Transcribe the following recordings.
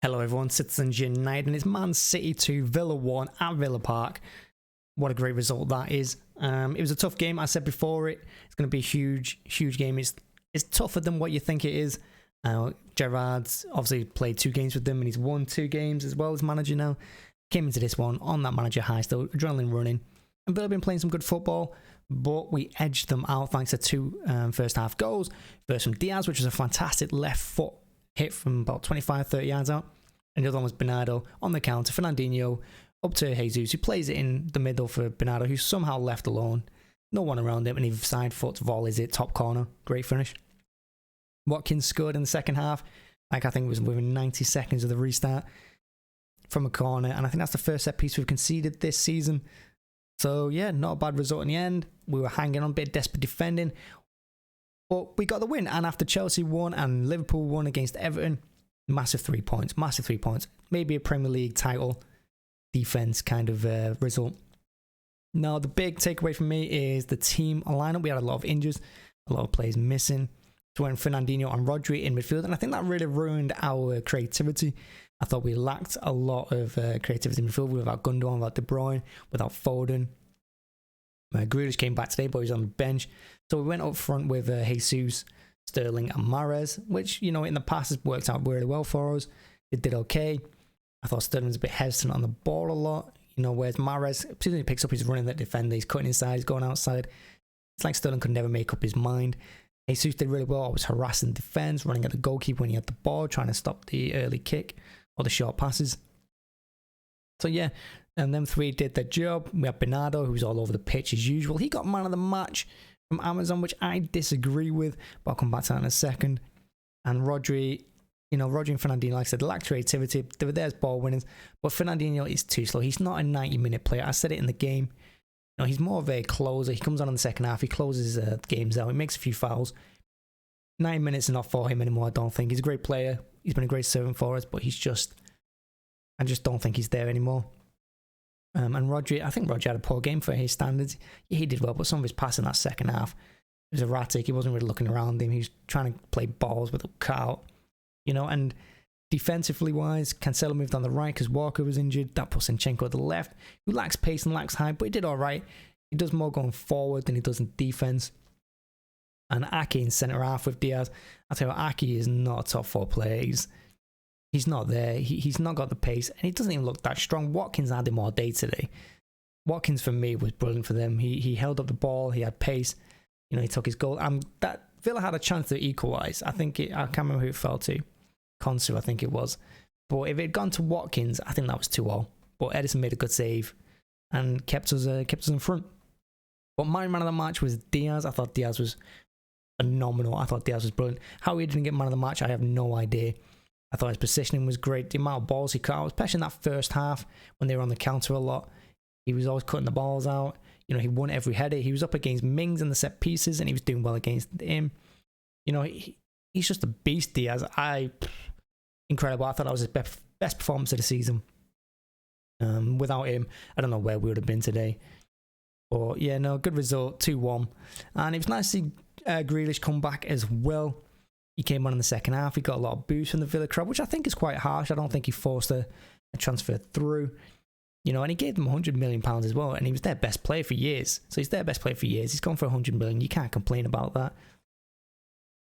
Hello everyone, Citizens United, and it's Man City 2, Villa 1 at Villa Park. What a great result that is. It was a tough game. I said before it's going to be a huge game. It's tougher than what you think it is. Gerrard's obviously played 2 games with them and he's won 2 games as well as manager now. Came into this one on that manager high, still adrenaline running. And Villa have been playing some good football, but we edged them out thanks to 2 first half goals. First from DIAS, which was a fantastic left foot hit from about 25-30 yards out. And the other one was Bernardo on the counter. Fernandinho up to Jesus, who plays it in the middle for Bernardo, who's somehow left alone. No one around him, and he side foot volleys it, top corner. Great finish. Watkins scored in the second half. I think it was within 90 seconds of the restart from a corner. And I think that's the first set piece we've conceded this season. So, yeah, not a bad result in the end. We were hanging on a bit, desperate defending. But we got the win. And after Chelsea won and Liverpool won against Everton, massive 3 points. Massive 3 points. Maybe a Premier League title defense kind of result. Now, the big takeaway from me is the team lineup. We had a lot of injuries, a lot of players missing. So when Fernandinho and Rodri in midfield, and I think that really ruined our creativity. I thought we lacked a lot of creativity in midfield without Gundogan, without De Bruyne, without Foden. Grealish came back today, but he was on the bench. So we went up front with Jesus, Sterling and Mahrez, which, you know, in the past has worked out really well for us. It did okay. I thought Sterling was a bit hesitant on the ball a lot, you know, whereas Mahrez, particularly picks up his running that defender, he's cutting inside, he's going outside. It's like Sterling could never make up his mind. Jesus did really well. I was harassing defence, running at the goalkeeper when he had the ball, trying to stop the early kick or the short passes. So yeah, and them 3 did their job. We had Bernardo, who was all over the pitch as usual. He got man of the match from Amazon, which I disagree with, but I'll come back to that in a second. And Rodri, you know, Rodri and Fernandinho, like I said, lacked creativity. They were there as ball winners, but Fernandinho is too slow. He's not a 90-minute player. I said it in the game. You know, he's more of a closer. He comes on in the second half. He closes games out. He makes a few fouls. 9 minutes is not for him anymore, I don't think. He's a great player. He's been a great servant for us, but I just don't think he's there anymore. And Rodri, I think Rodri had a poor game for his standards. Yeah, he did well, but some of his passing that second half was erratic. He wasn't really looking around him. He was trying to play balls with a cutout, you know. And defensively wise, Cancelo moved on the right because Walker was injured. That put Zinchenko at the left, who lacks pace and lacks height, but he did all right. He does more going forward than he does in defense. And Aki in centre half with DIAS. I'll tell you what, Aki is not a top 4 player. He's not there. He's not got the pace, and he doesn't even look that strong. Watkins had him all day today. Watkins, for me, was brilliant for them. He held up the ball. He had pace. You know, he took his goal. That Villa had a chance to equalise. I can't remember who it fell to. Konsu, I think it was. But if it had gone to Watkins, I think that was 2-0. But Edison made a good save and kept us in front. But my man of the match was DIAS. I thought DIAS was phenomenal. I thought DIAS was brilliant. How he didn't get man of the match, I have no idea. I thought his positioning was great. The amount of balls he cut out, especially in that first half when they were on the counter a lot. He was always cutting the balls out. You know, he won every header. He was up against Mings in the set pieces, and he was doing well against him. You know, he's just a beast, DIAS. Incredible. I thought that was his best performance of the season. Without him, I don't know where we would have been today. But yeah, no, good result, 2-1. And it was nice to see Grealish come back as well. He came on in the second half. He got a lot of boost from the Villa crowd, which I think is quite harsh. I don't think he forced a transfer through. You know, and he gave them £100 million as well, and he was their best player for years. So he's their best player for years. He's gone for £100 million. You can't complain about that.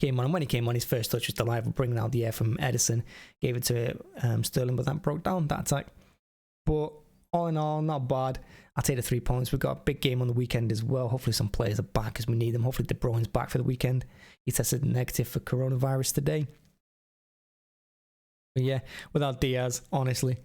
Came on, and when he came on, his first touch was delightful, bringing out the air from Edison. Gave it to Sterling, but that broke down, that attack. But all in all, not bad. I'll take the 3 points. We've got a big game on the weekend as well. Hopefully some players are back as we need them. Hopefully De Bruyne's back for the weekend. He tested negative for coronavirus today. But yeah, without DIAS, honestly,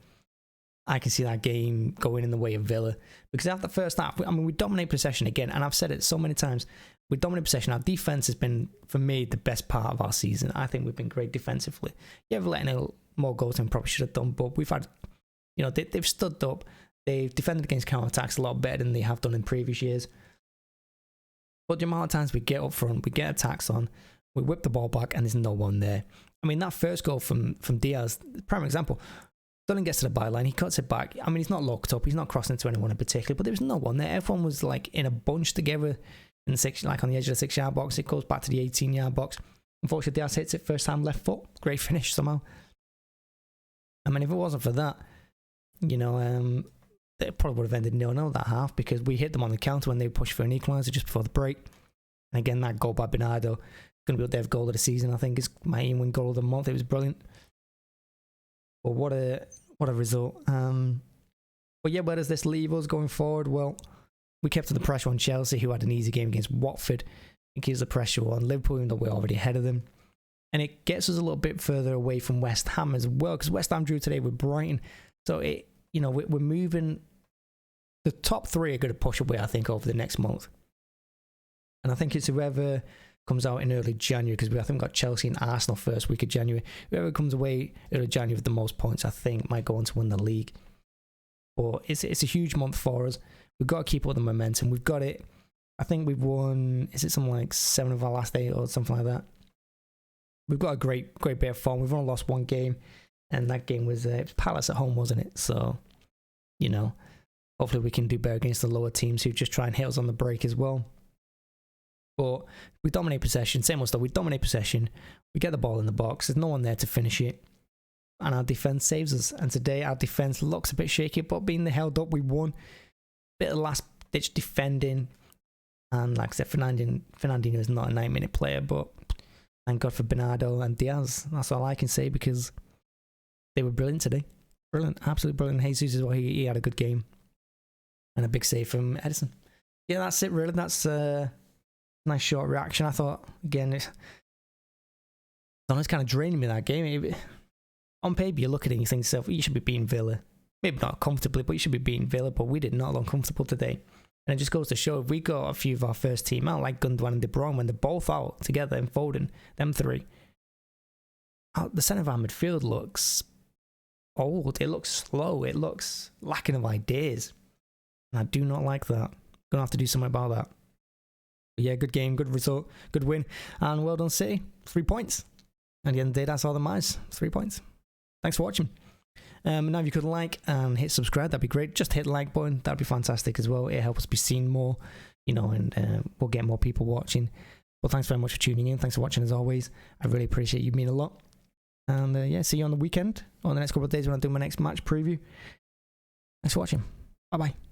I can see that game going in the way of Villa. Because after the first half, I mean, we dominate possession again. And I've said it so many times. We dominate possession. Our defence has been, for me, the best part of our season. I think we've been great defensively. Yeah, we're letting out more goals than we probably should have done. But we've had, you know, they've stood up. They've defended against counter-attacks a lot better than they have done in previous years. But the amount of times we get up front, we get attacks on, we whip the ball back, and there's no one there. I mean, that first goal from DIAS, prime example, Sterling gets to the byline, he cuts it back. I mean, he's not locked up, he's not crossing into anyone in particular, but there was no one there. Everyone was like in a bunch together in the like on the edge of the 6-yard box. It goes back to the 18-yard box. Unfortunately, DIAS hits it first time left foot. Great finish somehow. I mean, if it wasn't for that, you know, it probably would have ended 0-0 that half, because we hit them on the counter when they pushed for an equaliser just before the break. And again, that goal by Bernardo, going to be up there for goal of the season. I think it's my win goal of the month. It was brilliant. But what a result. But yeah, where does this leave us going forward? Well, we kept the pressure on Chelsea, who had an easy game against Watford. It keeps the pressure on Liverpool, even though we're already ahead of them. And it gets us a little bit further away from West Ham as well, because West Ham drew today with Brighton. So it, you know, we're moving. The top three are going to push away, I think, over the next month. And I think it's whoever comes out in early January, because I think we've got Chelsea and Arsenal first week of January. Whoever comes away early January with the most points, I think, might go on to win the league. But it's a huge month for us. We've got to keep up the momentum. We've got it. I think we've won, is it something like 7 of our last 8 or something like that? We've got a great bit of form. We've only lost 1 game, and that game was Palace at home, wasn't it? So, you know, hopefully we can do better against the lower teams who just try and hit us on the break as well. But we dominate possession. Same old stuff. We dominate possession. We get the ball in the box. There's no one there to finish it. And our defence saves us. And today our defence looks a bit shaky, but being held up, we won. Bit of last-ditch defending. And like I said, Fernandinho is not a 9-minute player, but thank God for Bernardo and DIAS. That's all I can say, because they were brilliant today. Brilliant. Absolutely brilliant. Jesus as well. He had a good game. And a big save from Edison. Yeah, that's it really. That's a nice short reaction. I thought, again, it's kind of draining me, that game. On paper, you look at it and you think to yourself, you should be beating Villa. Maybe not comfortably, but you should be beating Villa. But we did not look comfortable today. And it just goes to show, if we got a few of our first team out, like Gundogan and De Bruyne, when they're both out together and Foden, them three, the centre of our midfield looks old. It looks slow. It looks lacking of ideas. And I do not like that. Gonna have to do something about that. But yeah, good game, good result, good win. And well done, City. 3 points. And at the end of the day, that's all that matters. 3 points. Thanks for watching. Now if you could like and hit subscribe, that'd be great. Just hit the like button, that'd be fantastic as well. It helps us be seen more, you know, and we'll get more people watching. Well, thanks very much for tuning in. Thanks for watching as always. I really appreciate you, mean a lot. And yeah, see you on the weekend or the next couple of days when I do my next match preview. Thanks for watching. Bye bye.